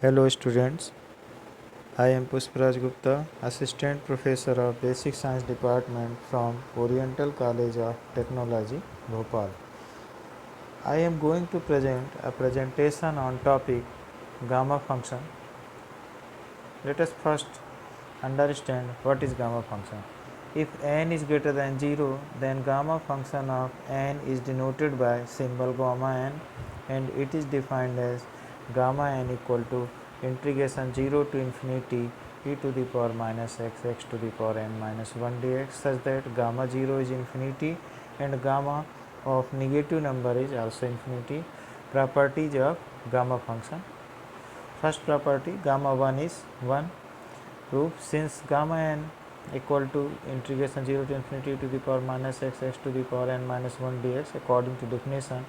Hello students, I am Pushparaj Gupta, Assistant Professor of Basic Science Department from Oriental College of Technology, Bhopal. I am going to present a presentation on topic gamma function. Let us first understand what is gamma function. If n is greater than 0, then gamma function of n is denoted by symbol gamma n, and it is defined as gamma n equal to integration 0 to infinity e to the power minus x to the power n minus 1 dx, such that gamma 0 is infinity and gamma of negative number is also infinity. Properties of gamma function. First property, gamma 1 is 1. Proof, since gamma n equal to integration 0 to infinity to the power minus x to the power n minus 1 dx, according to definition,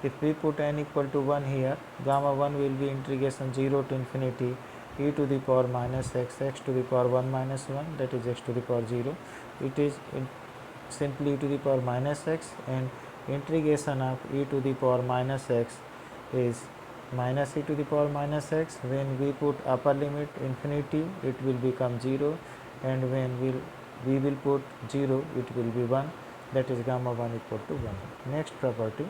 if we put n equal to 1 here, gamma 1 will be integration 0 to infinity e to the power minus x to the power 1 minus 1, that is x to the power 0. It is simply e to the power minus x, and integration of e to the power minus x is minus e to the power minus x. When we put upper limit infinity, it will become 0, and when we will put 0, it will be 1, that is gamma 1 equal to 1. Next property,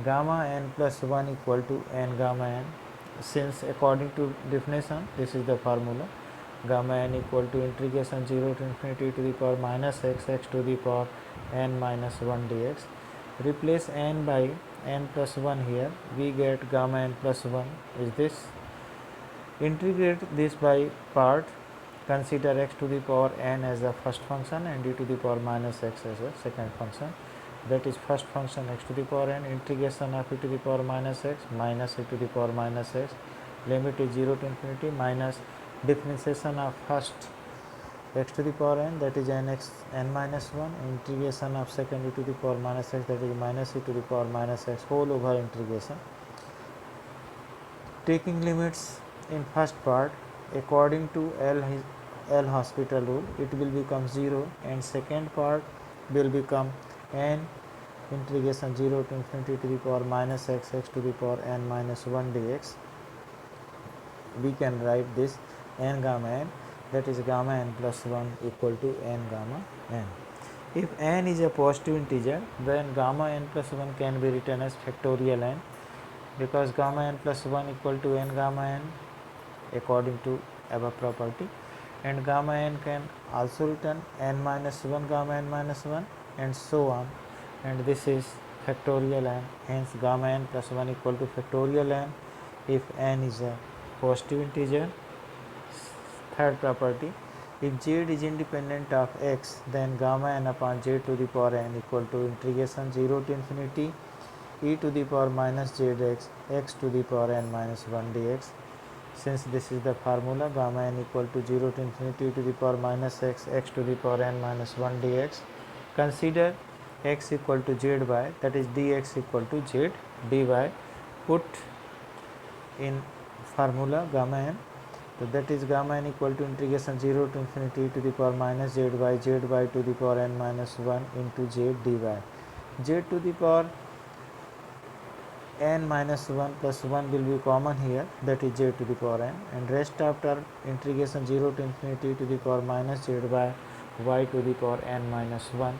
gamma n plus 1 equal to n gamma n. Since according to definition, this is the formula, gamma n equal to integration 0 to infinity to the power minus x to the power n minus 1 dx. Replace n by n plus 1 here, we get gamma n plus 1 is this. Integrate this by part. Consider x to the power n as the first function and e to the power minus x as a second function. That is first function x to the power n, integration of e to the power minus x minus e to the power minus x, limit is 0 to infinity, minus differentiation of first x to the power n, that is nx n minus 1, integration of second e to the power minus x, that is minus e to the power minus x whole over integration. Taking limits in first part, according to L'Hospital rule, it will become 0, and second part will become n integration 0 to infinity to the power minus x to the power n minus 1 dx. We can write this n gamma n, that is gamma n plus 1 equal to n gamma n. If n is a positive integer, then gamma n plus 1 can be written as factorial n, because gamma n plus 1 equal to n gamma n according to above property, and gamma n can also written n minus 1 gamma n minus 1 and so on, and this is factorial n. Hence gamma n plus 1 equal to factorial n if n is a positive integer. Third property, if z is independent of x, then gamma n upon z to the power n equal to integration 0 to infinity e to the power minus zx x to the power n minus 1 dx. Since this is the formula, gamma n equal to 0 to infinity e to the power minus x to the power n minus 1 dx. Consider x equal to z by, that is dx equal to z dy. Put in formula gamma n, so that is gamma n equal to integration 0 to infinity to the power minus z by to the power n minus 1 into z dy. Z to the power n minus 1 plus 1 will be common here, that is z to the power n, and rest after integration 0 to infinity to the power minus z by y to the power n minus 1,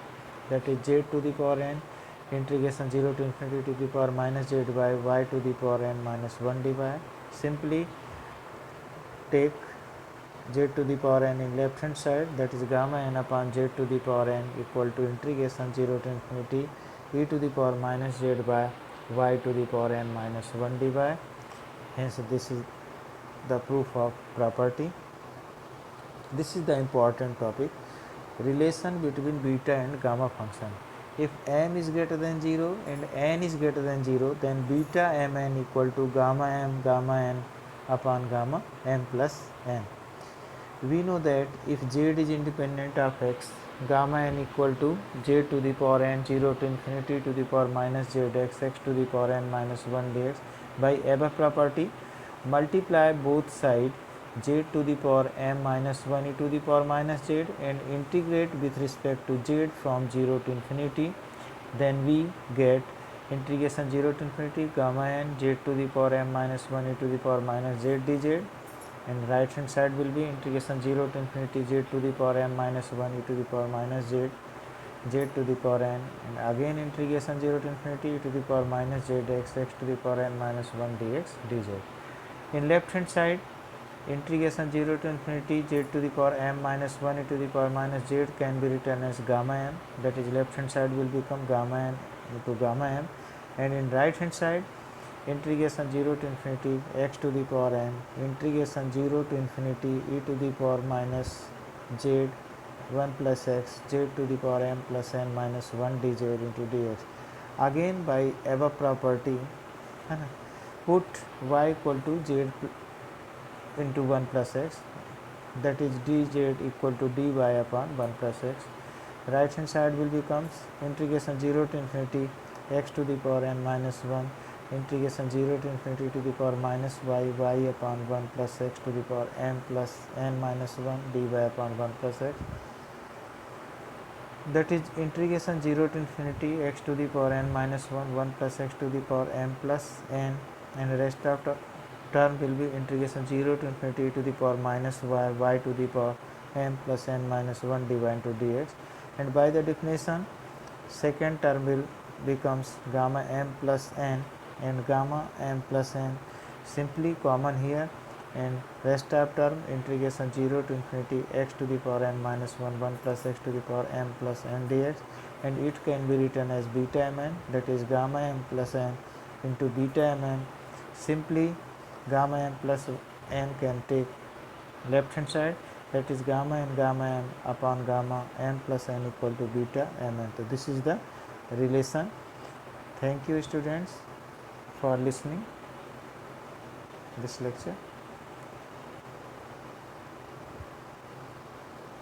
that is z to the power n integration 0 to infinity to the power minus z by y to the power n minus 1 dy. Simply take z to the power n in left hand side, that is gamma n upon z to the power n equal to integration 0 to infinity e to the power minus z by y to the power n minus 1 dy. Hence this is the proof of property. This is the important topic, relation between beta and gamma function. If m is greater than 0 and n is greater than 0, then beta mn equal to gamma m gamma n upon gamma m plus n. We know that if z is independent of x, gamma n equal to z to the power n 0 to infinity to the power minus zx x to the power n minus 1 dx. By above property, multiply both sides z to the power m minus 1 e to the power minus z and integrate with respect to z from 0 to infinity. Then we get integration 0 to infinity gamma n z to the power m minus 1 e to the power minus z dz, and right hand side will be integration 0 to infinity z to the power m minus 1 e to the power minus z to the power n, and again integration 0 to infinity e to the power minus z x to the power n minus 1 dx dz. In left hand side, integration 0 to infinity z to the power m minus 1 e to the power minus z can be written as gamma m, that is left hand side will become gamma n into gamma m, and in right hand side integration 0 to infinity x to the power n integration 0 to infinity e to the power minus z 1 plus x z to the power m plus n minus 1 dz into dx. Again by above property put y equal to z into 1 plus x, that is dz equal to dy upon 1 plus x. Right hand side will becomes integration 0 to infinity x to the power n minus 1 integration 0 to infinity to the power minus y upon 1 plus x to the power m plus n minus 1 dy upon 1 plus x, that is integration 0 to infinity x to the power n minus 1 1 plus x to the power m plus n, and rest of the term will be integration 0 to infinity to the power minus y to the power m plus n minus 1 dy into dx. And by the definition, second term will becomes gamma m plus n, and gamma m plus n simply common here, and rest of term integration 0 to infinity x to the power n minus 1 1 plus x to the power m plus n dx, and it can be written as beta mn, that is gamma m plus n into beta mn. Simply gamma m plus n can take left hand side, that is gamma m upon gamma m plus n equal to beta mn. So this is the relation. Thank you students for listening this lecture.